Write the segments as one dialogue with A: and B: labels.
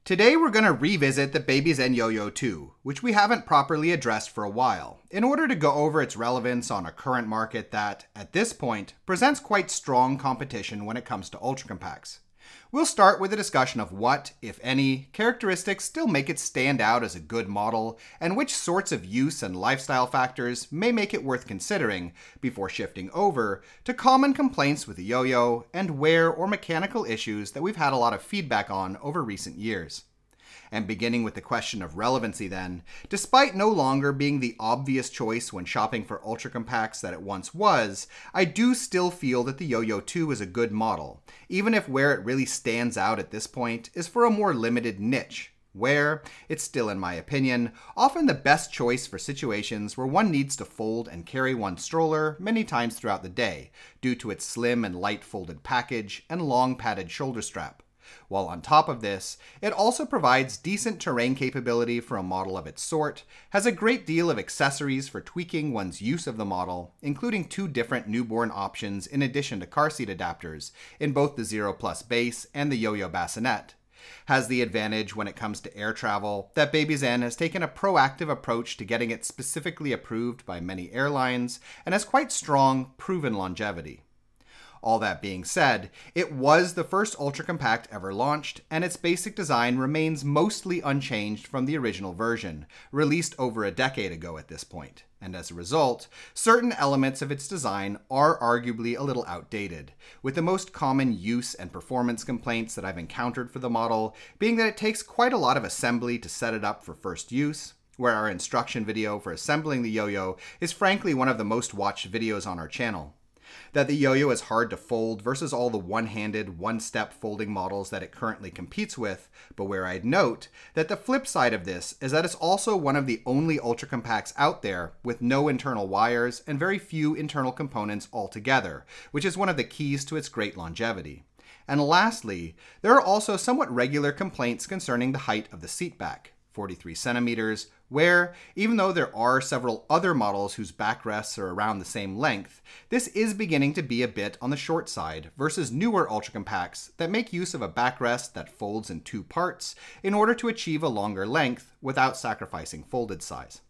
A: Today we're going to revisit the Babyzen Yoyo2, which we haven't properly addressed for a while, in order to go over its relevance on a current market that, at this point, presents quite strong competition when it comes to ultra-compacts. We'll start with a discussion of what, if any, characteristics still make it stand out as a good model, and which sorts of use and lifestyle factors may make it worth considering, before shifting over to common complaints with the yo-yo and wear or mechanical issues that we've had a lot of feedback on over recent years. And beginning with the question of relevancy then, despite no longer being the obvious choice when shopping for ultra-compacts that it once was, I do still feel that the Yoyo2 is a good model, even if where it really stands out at this point is for a more limited niche, where it's still, in my opinion, often the best choice for situations where one needs to fold and carry one's stroller many times throughout the day, due to its slim and light folded package and long padded shoulder strap. While on top of this, it also provides decent terrain capability for a model of its sort, has a great deal of accessories for tweaking one's use of the model, including 2 different newborn options in addition to car seat adapters, in both the Zero Plus base and the Yoyo bassinet. Has the advantage when it comes to air travel that Babyzen has taken a proactive approach to getting it specifically approved by many airlines, and has quite strong, proven longevity. All that being said, it was the first ultra-compact ever launched, and its basic design remains mostly unchanged from the original version, released over a decade ago at this point. And as a result, certain elements of its design are arguably a little outdated, with the most common use and performance complaints that I've encountered for the model being that it takes quite a lot of assembly to set it up for first use, where our instruction video for assembling the yo-yo is frankly one of the most watched videos on our channel. That the yo-yo is hard to fold versus all the one-handed, one-step folding models that it currently competes with, but where I'd note that the flip side of this is that it's also one of the only ultra-compacts out there with no internal wires and very few internal components altogether, which is one of the keys to its great longevity. And lastly, there are also somewhat regular complaints concerning the height of the seat back, 43 centimeters, where, even though there are several other models whose backrests are around the same length, this is beginning to be a bit on the short side versus newer ultra-compacts that make use of a backrest that folds in 2 parts in order to achieve a longer length without sacrificing folded size.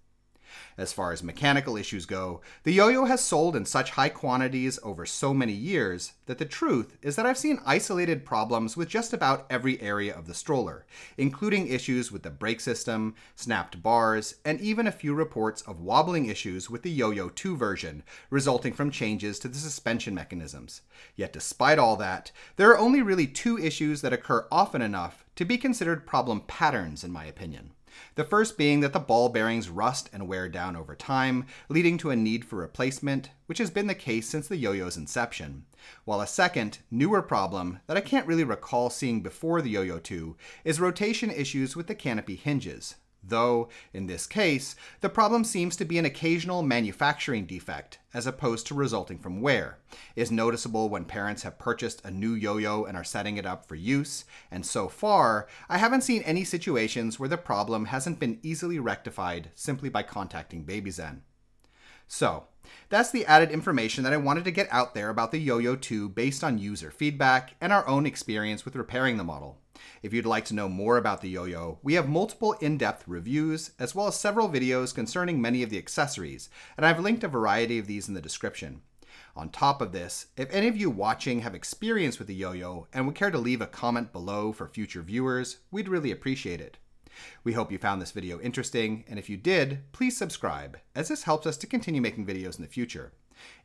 A: As far as mechanical issues go, the yo-yo has sold in such high quantities over so many years that the truth is that I've seen isolated problems with just about every area of the stroller, including issues with the brake system, snapped bars, and even a few reports of wobbling issues with the Yoyo2 version, resulting from changes to the suspension mechanisms. Yet despite all that, there are only really 2 issues that occur often enough to be considered problem patterns in my opinion. The first being that the ball bearings rust and wear down over time, leading to a need for replacement, which has been the case since the yo-yo's inception. While a second, newer problem that I can't really recall seeing before the Yoyo2 is rotation issues with the canopy hinges. Though, in this case, the problem seems to be an occasional manufacturing defect, as opposed to resulting from wear, is noticeable when parents have purchased a new yo-yo and are setting it up for use, and so far, I haven't seen any situations where the problem hasn't been easily rectified simply by contacting Babyzen. So, that's the added information that I wanted to get out there about the Yoyo2 based on user feedback and our own experience with repairing the model. If you'd like to know more about the yo-yo, we have multiple in-depth reviews, as well as several videos concerning many of the accessories, and I've linked a variety of these in the description. On top of this, if any of you watching have experience with the yo-yo and would care to leave a comment below for future viewers, we'd really appreciate it. We hope you found this video interesting, and if you did, please subscribe, as this helps us to continue making videos in the future.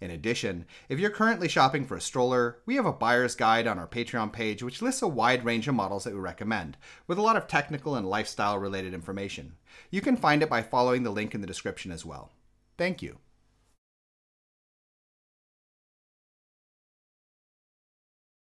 A: In addition, if you're currently shopping for a stroller, we have a buyer's guide on our Patreon page which lists a wide range of models that we recommend, with a lot of technical and lifestyle related information. You can find it by following the link in the description as well. Thank you.